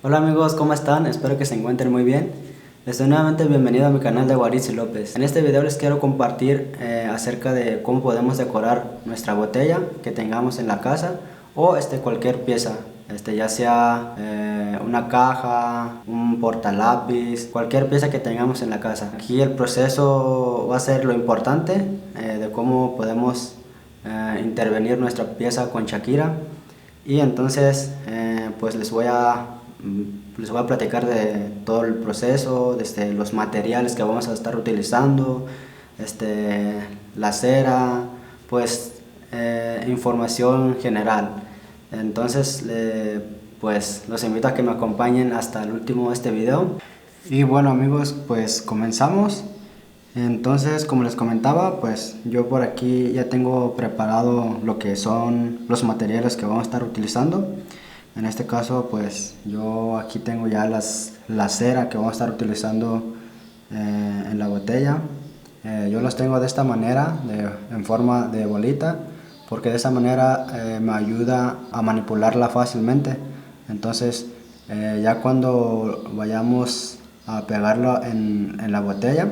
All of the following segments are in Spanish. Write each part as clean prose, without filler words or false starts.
Hola amigos, ¿cómo están? Espero que se encuentren muy bien. Les doy nuevamente bienvenido a mi canal de Guaritz y López. En este video les quiero compartir acerca de cómo podemos decorar nuestra botella que tengamos en la casa o cualquier pieza, ya sea una caja, un portalápiz, cualquier pieza que tengamos en la casa. Aquí el proceso va a ser lo importante de cómo podemos intervenir nuestra pieza con Shakira. Y entonces pues les voy a platicar de todo el proceso, desde los materiales que vamos a estar utilizando, la cera, pues información general. Entonces pues los invito a que me acompañen hasta el último de este video. Y bueno amigos, pues comenzamos. Entonces, como les comentaba, pues yo por aquí ya tengo preparado lo que son los materiales que vamos a estar utilizando. En este caso, pues yo aquí tengo ya la cera que vamos a estar utilizando en la botella. Yo los tengo de esta manera, en forma de bolita, porque de esa manera me ayuda a manipularla fácilmente. Entonces, ya cuando vayamos a pegarlo en la botella,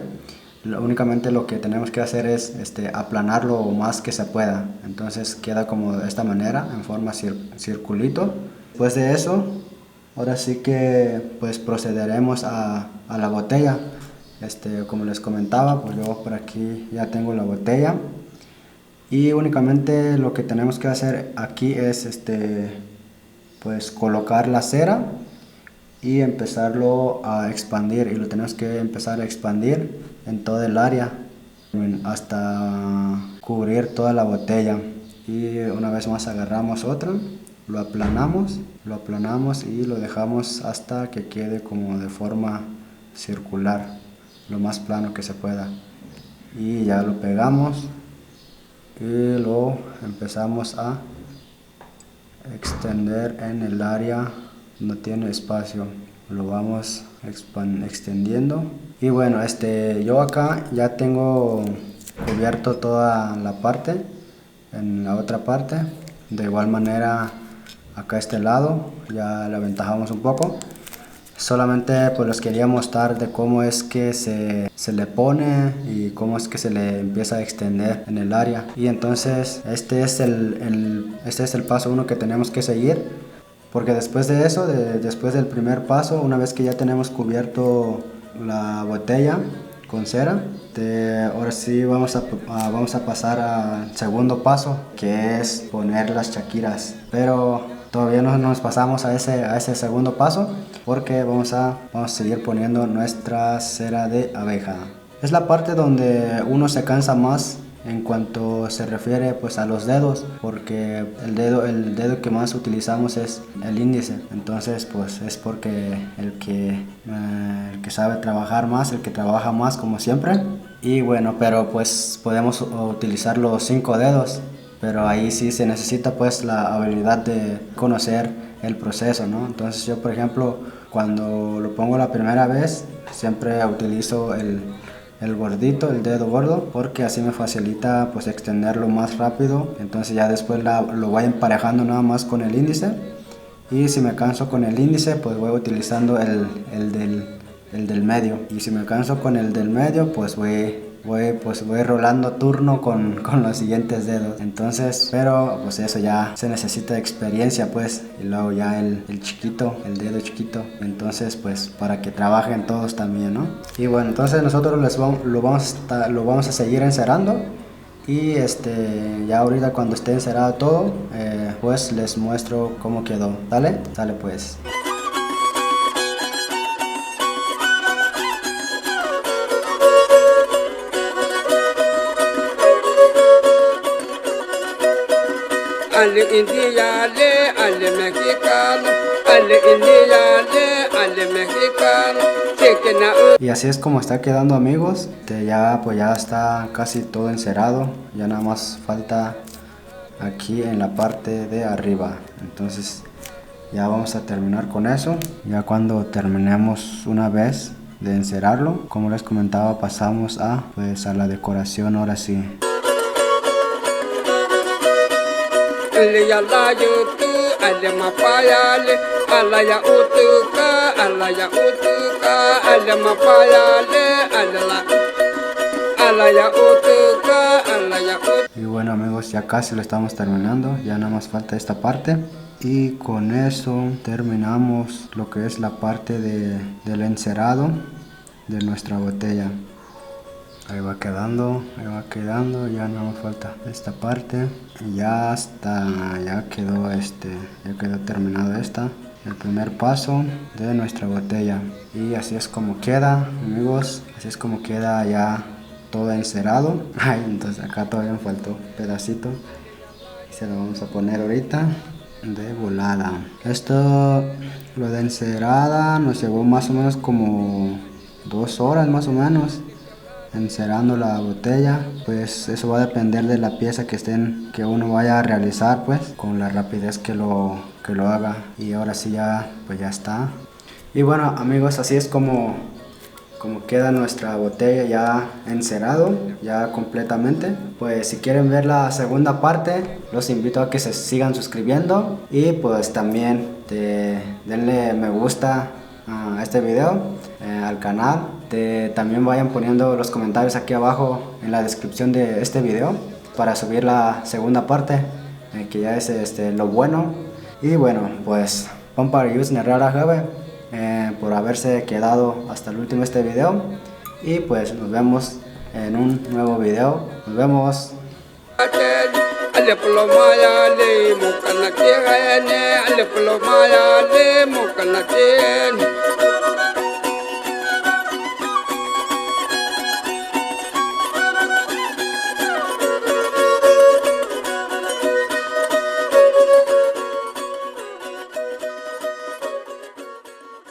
únicamente lo que tenemos que hacer es aplanarlo lo más que se pueda. Entonces queda como de esta manera, en forma circulito. Después de eso, ahora sí que pues procederemos a la botella. Como les comentaba, pues yo por aquí ya tengo la botella. Y únicamente lo que tenemos que hacer aquí es pues colocar la cera y empezarlo a expandir, y lo tenemos que empezar a expandir en todo el área hasta cubrir toda la botella. Y una vez más agarramos otra, lo aplanamos y lo dejamos hasta que quede como de forma circular, lo más plano que se pueda, y ya lo pegamos y lo empezamos a extender en el área no tiene espacio, lo vamos extendiendo. Y bueno, yo acá ya tengo cubierto toda la parte. En la otra parte, de igual manera, acá este lado ya le aventajamos un poco. Solamente pues les quería mostrar de cómo es que se le pone y cómo es que se le empieza a extender en el área. Y entonces este es el paso 1 que tenemos que seguir, porque después de eso, después del primer paso, una vez que ya tenemos cubierto la botella con cera, ahora sí vamos a pasar al segundo paso, que es poner las Shakiras. Pero todavía no nos pasamos a ese segundo paso, porque vamos a seguir poniendo nuestra cera de abeja. Es la parte donde uno se cansa más en cuanto se refiere pues a los dedos, porque el dedo que más utilizamos es el índice. Entonces pues es porque el que sabe trabajar más, el que trabaja más, como siempre. Y bueno, pero pues podemos utilizar los 5 dedos, pero ahí sí se necesita pues la habilidad de conocer el proceso, ¿no? Entonces yo, por ejemplo, cuando lo pongo la primera vez, siempre utilizo el gordito, el dedo gordo, porque así me facilita pues extenderlo más rápido. Entonces ya después lo voy emparejando nada más con el índice, y si me canso con el índice pues voy utilizando el del medio, y si me canso con el del medio pues voy rolando turno con los siguientes dedos. Entonces, pero pues eso ya se necesita experiencia pues. Y luego ya el chiquito, el dedo chiquito, entonces pues para que trabajen todos también, ¿no? Y bueno, entonces nosotros lo vamos a seguir encerando. Y ya ahorita cuando esté encerado todo, pues les muestro cómo quedó. ¿Sale? Sale pues. Alle indiale, alle mexicano, alle indiale, alle mexicano, chequen. Y así es como está quedando, amigos. Ya está casi todo encerado. Ya nada más falta aquí en la parte de arriba. Entonces ya vamos a terminar con eso. Ya cuando terminemos una vez de encerarlo, como les comentaba, pasamos a la decoración ahora sí. Alle ya la yutu, alle mapayale, alla ya utuka. alaya utuka, alamapayale, alaya utuka, alaya utuka. Y bueno amigos, ya casi lo estamos terminando, ya nada más falta esta parte. Y con eso terminamos lo que es la parte del encerado de nuestra botella. Ahí va quedando, ya no nos falta esta parte. Y ya está, ya quedó terminado el primer paso de nuestra botella. Y así es como queda, amigos, así es como queda ya todo encerado. Ay, entonces acá todavía me faltó un pedacito. Y se lo vamos a poner ahorita de volada. Esto, lo de encerada, nos llevó más o menos como 2 horas más o menos encerando la botella. Pues eso va a depender de la pieza que uno vaya a realizar, pues con la rapidez que lo haga. Y ahora sí ya, pues ya está. Y bueno amigos, así es como queda nuestra botella ya encerado, ya completamente. Pues si quieren ver la segunda parte, los invito a que se sigan suscribiendo y pues también denle me gusta a este video, al canal. También vayan poniendo los comentarios aquí abajo en la descripción de este video para subir la segunda parte, que ya es lo bueno. Y bueno, pues Pampar Yus Nerrara Jave por haberse quedado hasta el último este video. Y pues nos vemos en un nuevo video. Nos vemos. Ale plomaya le mukana tiene, ale plomaya le mukana tiene.